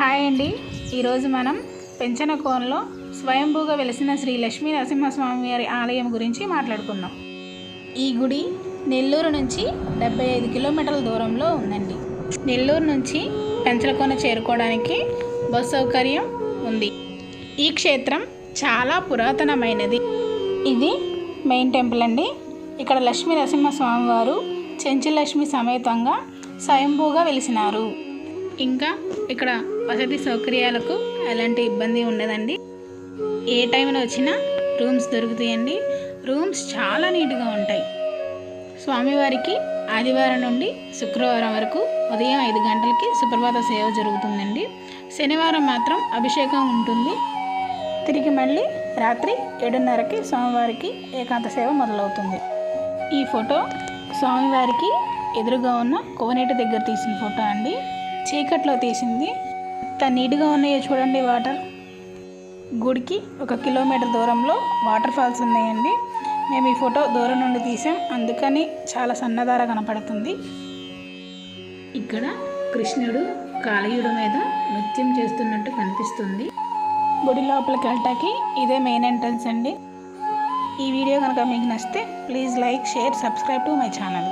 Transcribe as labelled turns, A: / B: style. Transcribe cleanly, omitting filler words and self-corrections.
A: Hi అండి. ఈరోజు మనం పెంచనకోనలో స్వయంభూగా వెలిసిన శ్రీ లక్ష్మీ నరసింహస్వామి వారి ఆలయం గురించి మాట్లాడుకుందాం. ఈ గుడి నెల్లూరు నుంచి 75 కిలోమీటర్ల దూరంలో ఉందండి. నెల్లూరు నుంచి పెంచలకోన చేరుకోవడానికి బస్ సౌకర్యం ఉంది. ఈ క్షేత్రం చాలా పురాతనమైనది. ఇది మెయిన్ టెంపుల్ అండి. ఇక్కడ లక్ష్మీ నరసింహస్వామి వారు చెంచులక్ష్మి సమేతంగా స్వయంభూగా వెలిసినారు. ఇంకా ఇక్కడ వసతి సౌకర్యాలకు ఎలాంటి ఇబ్బంది ఉండదండి. ఏ టైంలో వచ్చినా రూమ్స్ దొరుకుతాయండి. రూమ్స్ చాలా నీట్గా ఉంటాయి. స్వామివారికి ఆదివారం నుండి శుక్రవారం వరకు ఉదయం 5 గంటలకి సుప్రభాత సేవ జరుగుతుందండి. శనివారం మాత్రం అభిషేకం ఉంటుంది. తిరిగి మళ్ళీ రాత్రి 7:30కి స్వామివారికి ఏకాంత సేవ మొదలవుతుంది. ఈ ఫోటో స్వామివారికి ఎదురుగా ఉన్న కోనేటి దగ్గర తీసిన ఫోటో అండి. చీకట్లో తీసింది. ఎంత నీట్గా ఉన్నాయో చూడండి. వాటర్ గుడికి 1 కిలోమీటర్ దూరంలో వాటర్ ఫాల్స్ ఉన్నాయండి. మేము ఈ ఫోటో దూరం నుండి తీసాం, అందుకని చాలా సన్నదార కనపడుతుంది. ఇక్కడ కృష్ణుడు కాళీయుడు మీద నృత్యం చేస్తున్నట్టు కనిపిస్తుంది. గుడి లోపలికి వెళ్ళటానికి ఇదే మెయిన్ ఎంట్రన్స్ అండి. ఈ వీడియో కనుక మీకు నచ్చితే please like, share, subscribe to my channel.